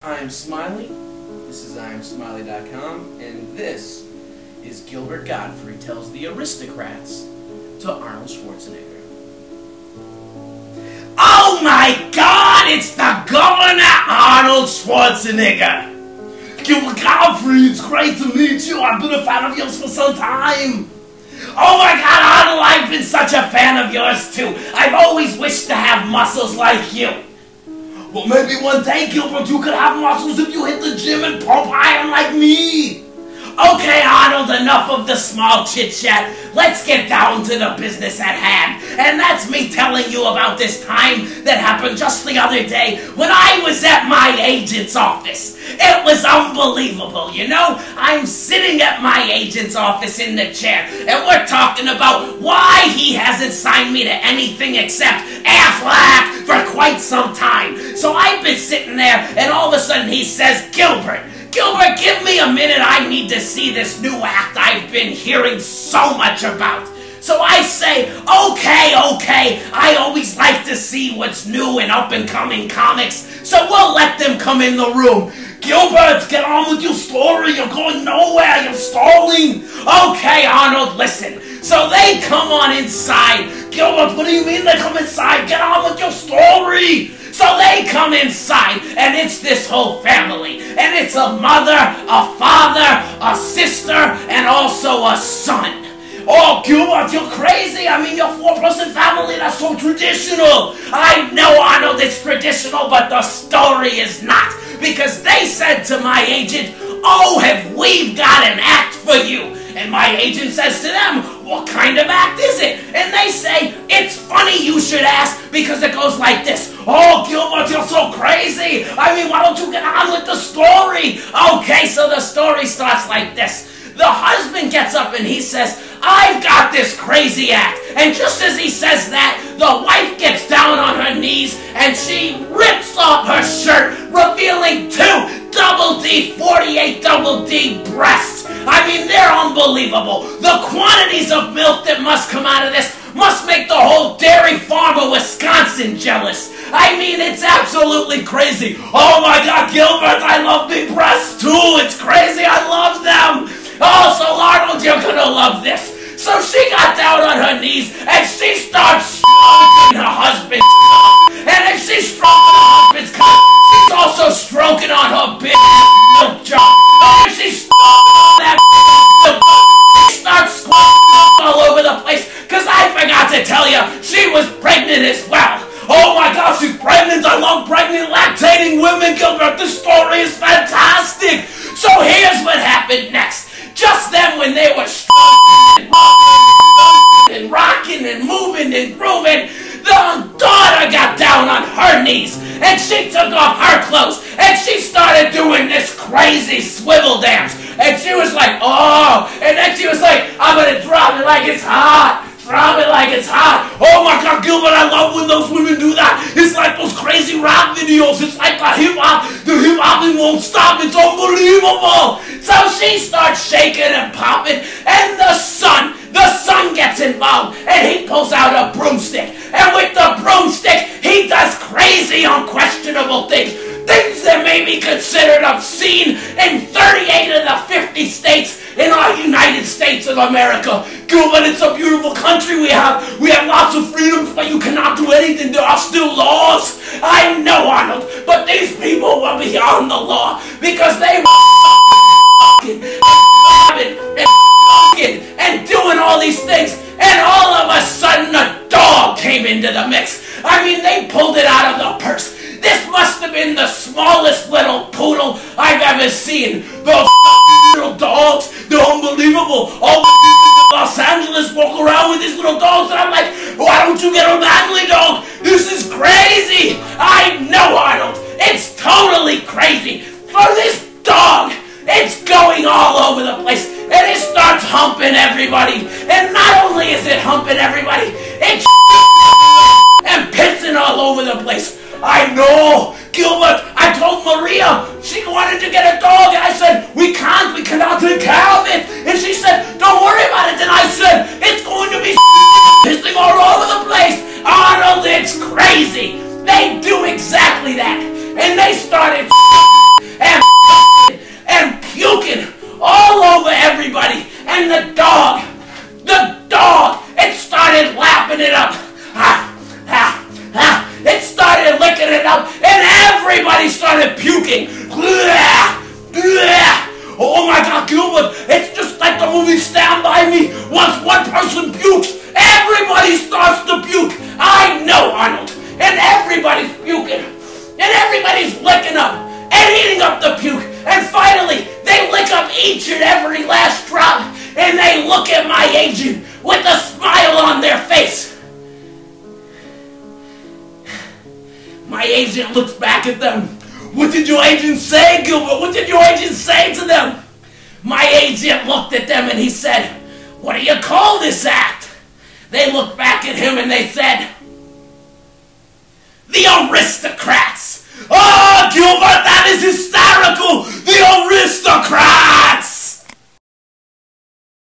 I'm Smiley, this is imsmiley.com, and this is Gilbert Gottfried Tells The Aristocrats to Arnold Schwarzenegger. Oh my God, it's the Governor Arnold Schwarzenegger! Gilbert Gottfried, it's great to meet you. I've been a fan of yours for some time. Oh my God, Arnold, I've been such a fan of yours too. I've always wished to have muscles like you. Well, maybe one day, Gilbert, you could have muscles if you hit the gym and pump iron like me. Okay, Arnold, enough of the small chit-chat. Let's get down to the business at hand. And that's me telling you about this time that happened just the other day when I was at my agent's office. It was unbelievable, you know? I'm sitting at my agent's office in the chair, and we're talking about why he hasn't signed me to anything except Aflac for quite some time. So I've been sitting there, and all of a sudden he says, Gilbert, give me a minute, I need to see this new act I've been hearing so much about. So I say, okay, I always like to see what's new in up-and-coming comics, so we'll let them come in the room. Gilbert, get on with your story, you're going nowhere, you're stalling. Okay, Arnold, listen. So they come on inside. Gilbert, what do you mean they come inside? Get on with your story. So they come inside, and it's this whole family. And it's a mother, a father, a sister, and also a son. Oh, Gilbert, you're crazy. I mean, your 4-person family, that's so traditional. I know, Arnold, it's traditional, but the story is not. Because they said to my agent, oh, have we got an act for you? And my agent says to them, what kind of act is it? And they say, it's funny you should ask, because it goes like this. Oh, Gilbert, you're so crazy. I mean, why don't you get on with the story? Okay, so the story starts like this. The husband gets up and he says, I've got this crazy act. And just as he says that, the wife gets down on her knees and she rips off her shirt, revealing 2 double D, 48 double D breasts. I mean, they're unbelievable. The quantities of milk that must come out of this must make the whole dairy farm of Wisconsin jealous. I mean, it's absolutely crazy. Oh my God, Gilbert, I love big breasts too. It's crazy, I love them. Oh, so Arnold, you're gonna love this. So she got down on her knees and she starts stroking her husband's cock. And if she's stroking her husband's cock, she's also stroking on her big milk jar. And if she's stroking on that milk jar, she starts squirting all over the place. Because I forgot to tell you, she was pregnant as well. Oh my gosh, she's pregnant. I love pregnant, lactating women, Gilbert. This story is fantastic. So here's what happened next. Just then when they were and rocking and moving and grooving, the daughter got down on her knees and she took off her clothes and she started doing this crazy swivel dance. And she was like, oh, and then she was like, I'm gonna drop it like it's hot. Drop it like it's hot. Oh my God, Gilbert, I love when those women do that. It's like those crazy rap videos. It's like the hip-hop. The hip-hopping won't stop. It's unbelievable. So she starts shaking and popping, and the son gets involved, and he pulls out a broomstick. And with the broomstick, he does crazy, unquestionable things. Things that may be considered obscene in 38 of the 50 states in our United States of America. Gilbert, it's a beautiful country we have. We have lots of freedoms, but you cannot do anything. There are still laws. I know, Arnold, but these people were beyond the law because they were and doing all these things, and all of a sudden a dog came into the mix. I mean, they pulled it out of the purse. This must have been the smallest little poodle I've ever seen. Those little dogs, they're unbelievable. All Los Angeles walk around with these little dogs, and I'm like, why don't you get a manly dog? This is crazy. I know, Arnold. It's totally crazy. For this dog, it's going all over the place, and it starts humping everybody. And not only is it humping everybody, it's and pissing all over the place. I know, Gilbert, I told Maria, she wanted to get a dog, and I said, we cannot take care of it. And she said, don't worry about it. And I said, it's going to be pissing all over the place. Arnold, it's crazy. They do exactly that. And they started started puking. Oh my God, Gilbert, it's just like the movie Stand By Me. Once one person pukes, everybody starts to puke. I know, Arnold. And everybody's puking. And everybody's licking up and eating up the puke. And finally, they lick up each and every last drop. And they look at my agent with a smile on their face. My agent looks back at them. What did your agent say, Gilbert? What did your agent say to them? My agent looked at them and he said, what do you call this act? They looked back at him and they said, The Aristocrats. Oh, Gilbert, that is hysterical.